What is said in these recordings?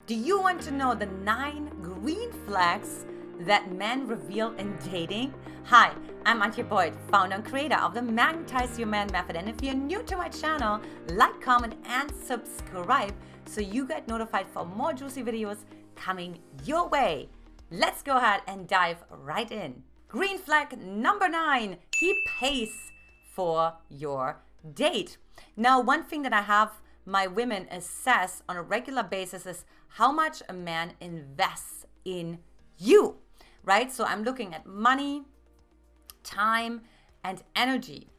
Do you want to know the 9 green flags that men reveal in dating? Hi, I'm Antia, founder and creator of the Magnetize Your Man Method. And if you're new to my channel, like, comment, and subscribe so you get notified for more juicy videos coming your way. Let's go ahead and dive right in. Green flag number 9, he pays for your date. Now, one thing that I have my women assess on a regular basis is how much a man invests in you, right? So I'm looking at money, time, and energy.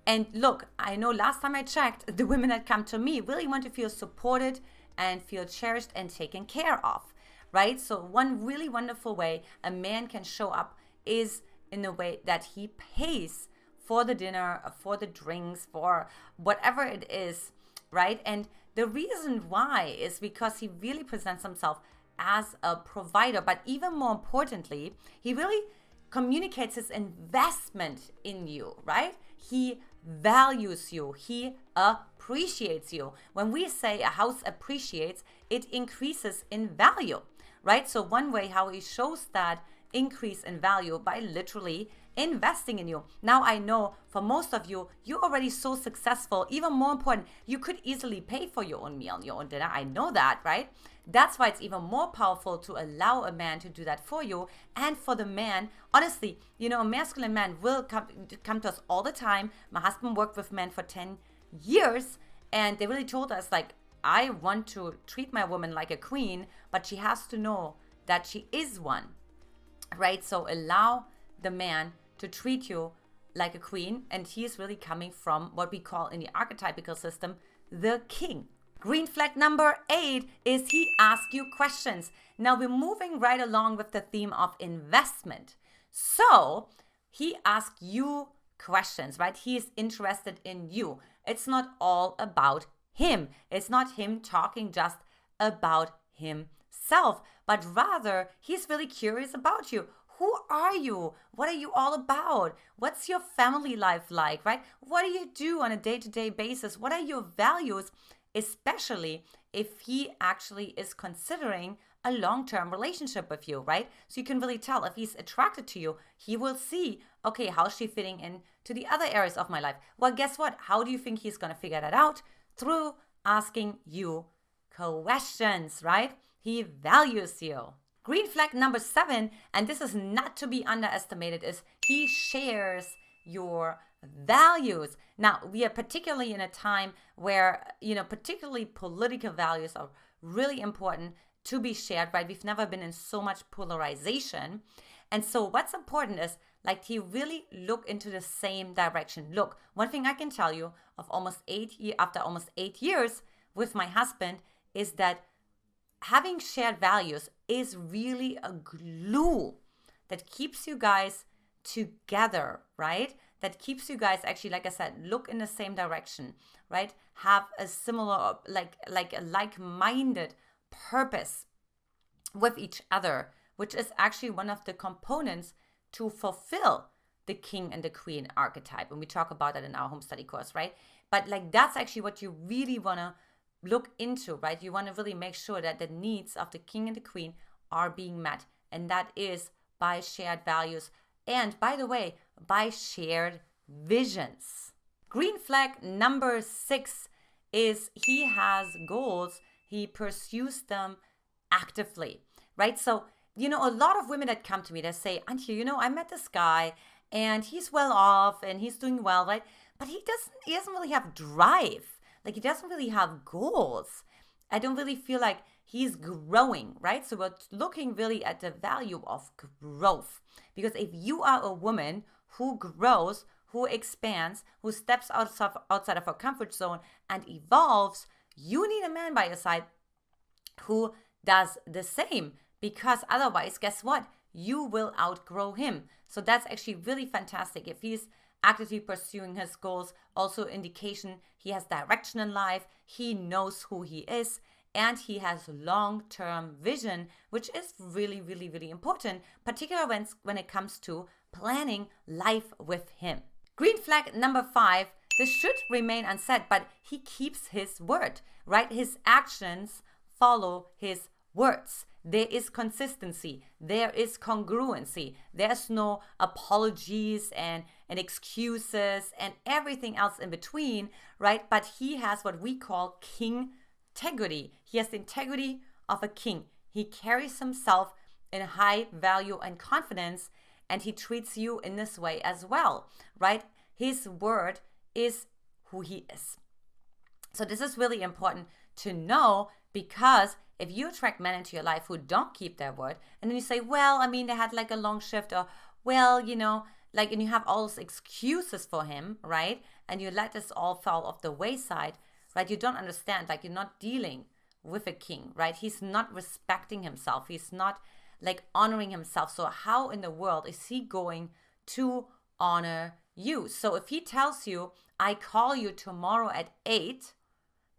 And look, I know last time I checked, the women that come to me really want to feel supported and feel cherished and taken care of, right? So one really wonderful way a man can show up is in the way that he pays for the dinner, for the drinks, for whatever it is, right? And the reason why is because he really presents himself as a provider, but even more importantly, he really communicates his investment in you, right? He values you, he appreciates you. When we say a house appreciates, it increases in value, right? So one way how he shows that increase in value by literally investing in you. Now I know for most of you, you're already so successful. Even more important, you could easily pay for your own meal and your own dinner. I know that, right? That's why it's even more powerful to allow a man to do that for you. And for the man, honestly, a masculine man will come to us all the time. My husband worked with men for 10 years and they really told us, like, I want to treat my woman like a queen, but she has to know that she is one, right? So allow the man to treat you like a queen, and he is really coming from what we call in the archetypical system, the king. Green flag number 8 is he asks you questions. Now we're moving right along with the theme of investment. So he asks you questions, right? He is interested in you. It's not all about him. It's not him talking just about himself, but rather he's really curious about you. Who are you? What are you all about? What's your family life like, right? What do you do on a day-to-day basis? What are your values? Especially if he actually is considering a long-term relationship with you, right? So you can really tell if he's attracted to you, he will see, okay, how's she fitting in to the other areas of my life? Well, guess what? How do you think he's going to figure that out? Through asking you questions, right? He values you. Green flag number 7, and this is not to be underestimated, is he shares your values. Now, we are particularly in a time where, particularly political values are really important to be shared, right? We've never been in so much polarization. And so what's important is, like, he really look into the same direction. Look, one thing I can tell you after almost 8 years with my husband is that having shared values is really a glue that keeps you guys together, right? That keeps you guys actually, like I said, look in the same direction, right? Have a similar, like a like-minded purpose with each other, which is actually one of the components to fulfill the king and the queen archetype. And we talk about that in our home study course, right? But like, that's actually what you really want to look into, right? You want to really make sure that the needs of the king and the queen are being met. And that is by shared values. And by the way, by shared visions. Green flag number 6 is he has goals. He pursues them actively, right? So, a lot of women that come to me, they say, Antia, I met this guy and he's well off and he's doing well, right? But he doesn't really have drive. Like, he doesn't really have goals. I don't really feel like he's growing, right? So we're looking really at the value of growth. Because if you are a woman who grows, who expands, who steps outside of her comfort zone and evolves, you need a man by your side who does the same. Because otherwise, guess what? You will outgrow him. So that's actually really fantastic. If he's actively pursuing his goals, also indication he has direction in life, he knows who he is, and he has long-term vision, which is really, really, really important, particularly when it comes to planning life with him. Green flag number 5, this should remain unsaid, but he keeps his word, right? His actions follow his words. There is consistency. There is congruency. There's no apologies and excuses and everything else in between, right? But he has what we call king integrity. He has the integrity of a king. He carries himself in high value and confidence, and he treats you in this way as well, right? His word is who he is. So this is really important to know, because if you attract men into your life who don't keep their word, and then you say, well, I mean, they had like a long shift, or, well, you know, like, and you have all those excuses for him, right? And you let this all fall off the wayside, right? You don't understand, like, you're not dealing with a king, right? He's not respecting himself. He's not like honoring himself. So how in the world is he going to honor you? So if he tells you, I call you tomorrow at 8,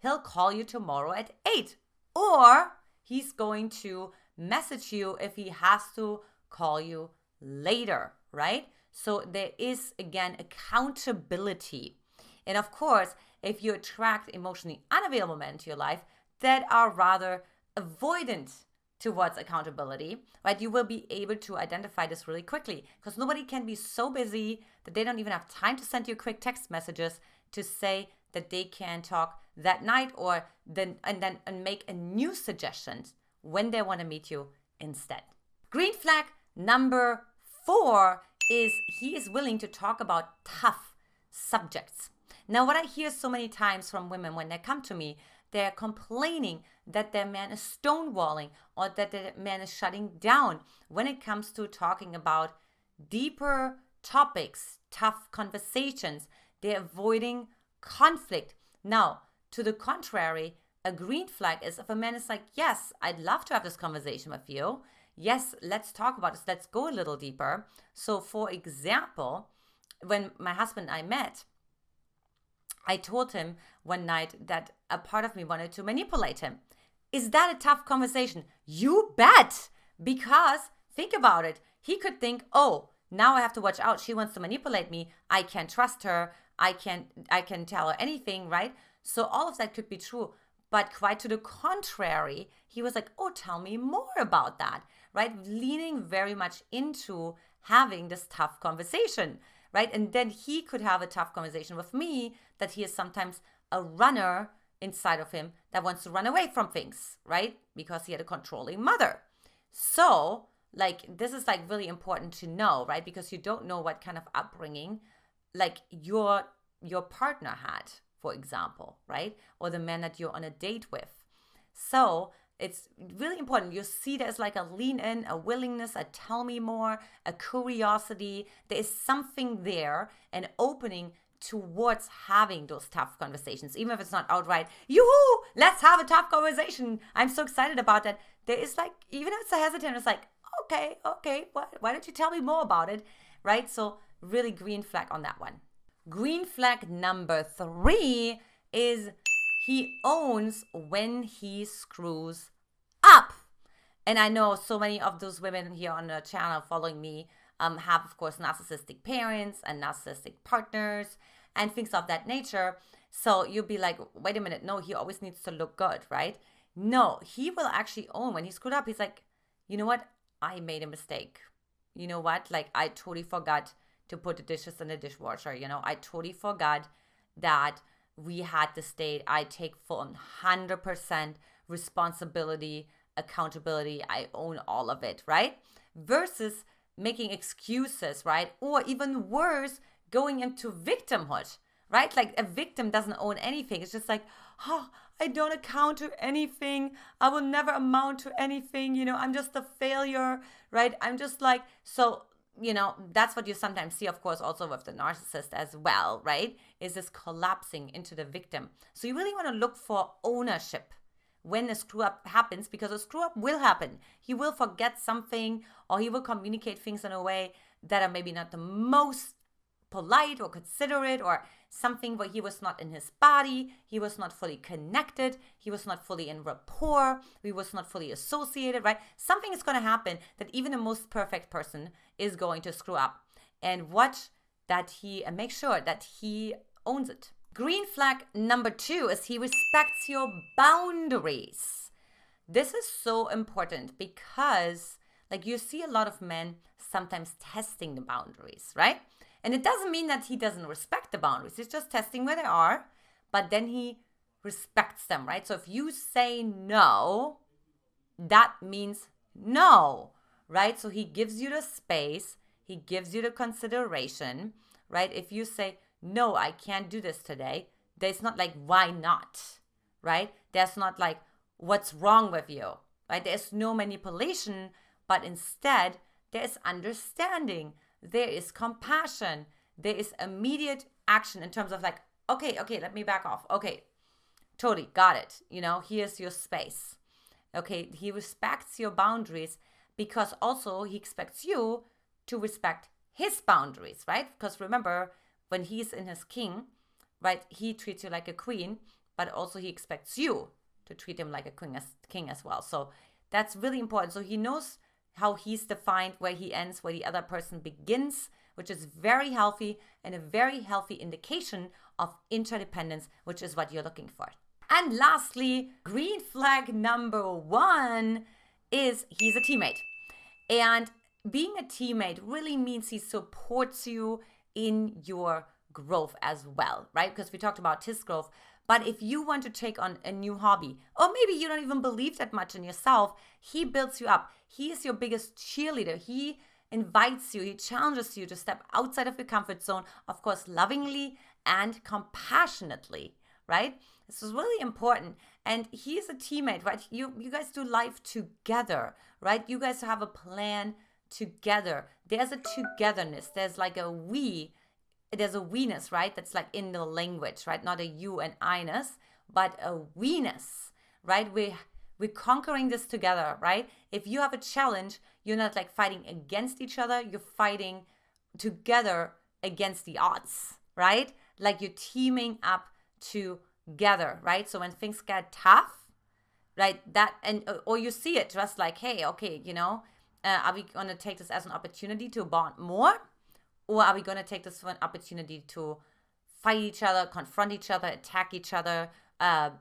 he'll call you tomorrow at 8. Or he's going to message you if he has to call you later, right? So there is, again, accountability. And of course, if you attract emotionally unavailable men into your life that are rather avoidant towards accountability, right, you will be able to identify this really quickly, because nobody can be so busy that they don't even have time to send you quick text messages to say that they can talk that night, or then make a new suggestion when they want to meet you instead. Green flag number 4 is he is willing to talk about tough subjects. Now, what I hear so many times from women when they come to me, they're complaining that their man is stonewalling, or that their man is shutting down when it comes to talking about deeper topics, tough conversations. They're avoiding conflict. Now, to the contrary, a green flag is if a man is like, yes, I'd love to have this conversation with you. Yes, let's talk about this. Let's go a little deeper. So, for example, when my husband and I met, I told him one night that a part of me wanted to manipulate him. Is that a tough conversation? You bet! Because think about it. He could think, oh, now I have to watch out. She wants to manipulate me. I can't trust her. I can tell her anything, right? So all of that could be true. But quite to the contrary, he was like, oh, tell me more about that, right? Leaning very much into having this tough conversation, right? And then he could have a tough conversation with me that he is sometimes a runner inside of him that wants to run away from things, right? Because he had a controlling mother. So, like, this is like really important to know, right? Because you don't know what kind of upbringing like your partner had, for example, right? Or the man that you're on a date with. So it's really important. You see there's like a lean in, a willingness, a tell me more, a curiosity. There is something there, an opening towards having those tough conversations, even if it's not outright, yoo-hoo, let's have a tough conversation. I'm so excited about that. There is like, even if it's a hesitant, it's like, okay, why don't you tell me more about it, right? So really green flag on that one. Green flag number 3 is he owns when he screws up. And I know so many of those women here on the channel following me have, of course, narcissistic parents and narcissistic partners and things of that nature. So you'll be like, wait a minute, no, he always needs to look good, right? No, he will actually own when he screwed up. He's like, you know what? I made a mistake. You know what? Like, I totally forgot to put the dishes in the dishwasher. You know, I totally forgot that we had this date. I take full 100% responsibility, accountability. I own all of it, right? Versus making excuses, right? Or even worse, going into victimhood, right? Like a victim doesn't own anything. It's just like, oh, I don't account to anything. I will never amount to anything. You know, I'm just a failure, right? I'm just like, so, you know, that's what you sometimes see, of course, also with the narcissist as well, right? Is this collapsing into the victim. So you really want to look for ownership when a screw up happens, because a screw up will happen. He will forget something, or he will communicate things in a way that are maybe not the most polite or considerate, or something where he was not in his body, he was not fully connected, he was not fully in rapport, he was not fully associated, right? Something is going to happen that even the most perfect person is going to screw up. And watch that he, and make sure that he owns it. Green flag number 2 is he respects your boundaries. this is so important because like you see a lot of men sometimes testing the boundaries, right? And it doesn't mean that he doesn't respect the boundaries. He's just testing where they are, but then he respects them, right? So if you say no, that means no, right? So he gives you the space, he gives you the consideration, right? If you say, no, I can't do this today, there's not like, why not, right? There's not like, what's wrong with you, right? There's no manipulation, but instead there is understanding, there is compassion, there is immediate action in terms of like, okay, let me back off. Okay, totally, got it. Here's your space. Okay, he respects your boundaries because also he expects you to respect his boundaries, right? Because remember, when he's in his king, right, he treats you like a queen, but also he expects you to treat him like a king as well. So that's really important. So he knows how he's defined, where he ends, where the other person begins, which is very healthy and a very healthy indication of interdependence, which is what you're looking for. And lastly, green flag number 1 is he's a teammate. And being a teammate really means he supports you in your growth as well, right? Because we talked about his growth. But if you want to take on a new hobby, or maybe you don't even believe that much in yourself, he builds you up. He is your biggest cheerleader. He invites you, he challenges you to step outside of your comfort zone, of course, lovingly and compassionately, right? This is really important. And he is a teammate, right? You guys do life together, right? You guys have a plan together. There's a togetherness. There's like a there's a we-ness, right? That's like in the language, right? Not a you and I-ness, but a we-ness, right? We're conquering this together, right? If you have a challenge, you're not like fighting against each other. You're fighting together against the odds, right? Like you're teaming up together, right? So when things get tough, right? Or you see it just like, hey, okay, are we going to take this as an opportunity to bond more? Or are we going to take this for an opportunity to fight each other, confront each other, attack each other,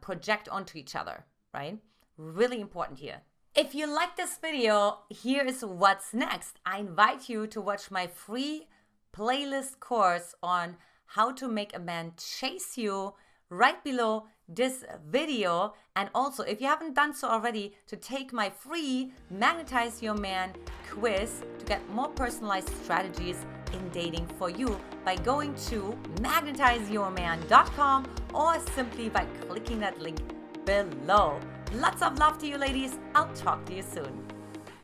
project onto each other, right? Really important here. If you like this video, here is what's next. I invite you to watch my free playlist course on how to make a man chase you right below this video. And also, if you haven't done so already, to take my free Magnetize Your Man quiz to get more personalized strategies in dating for you by going to magnetizeyourman.com or simply by clicking that link below. Lots of love to you, ladies. I'll talk to you soon.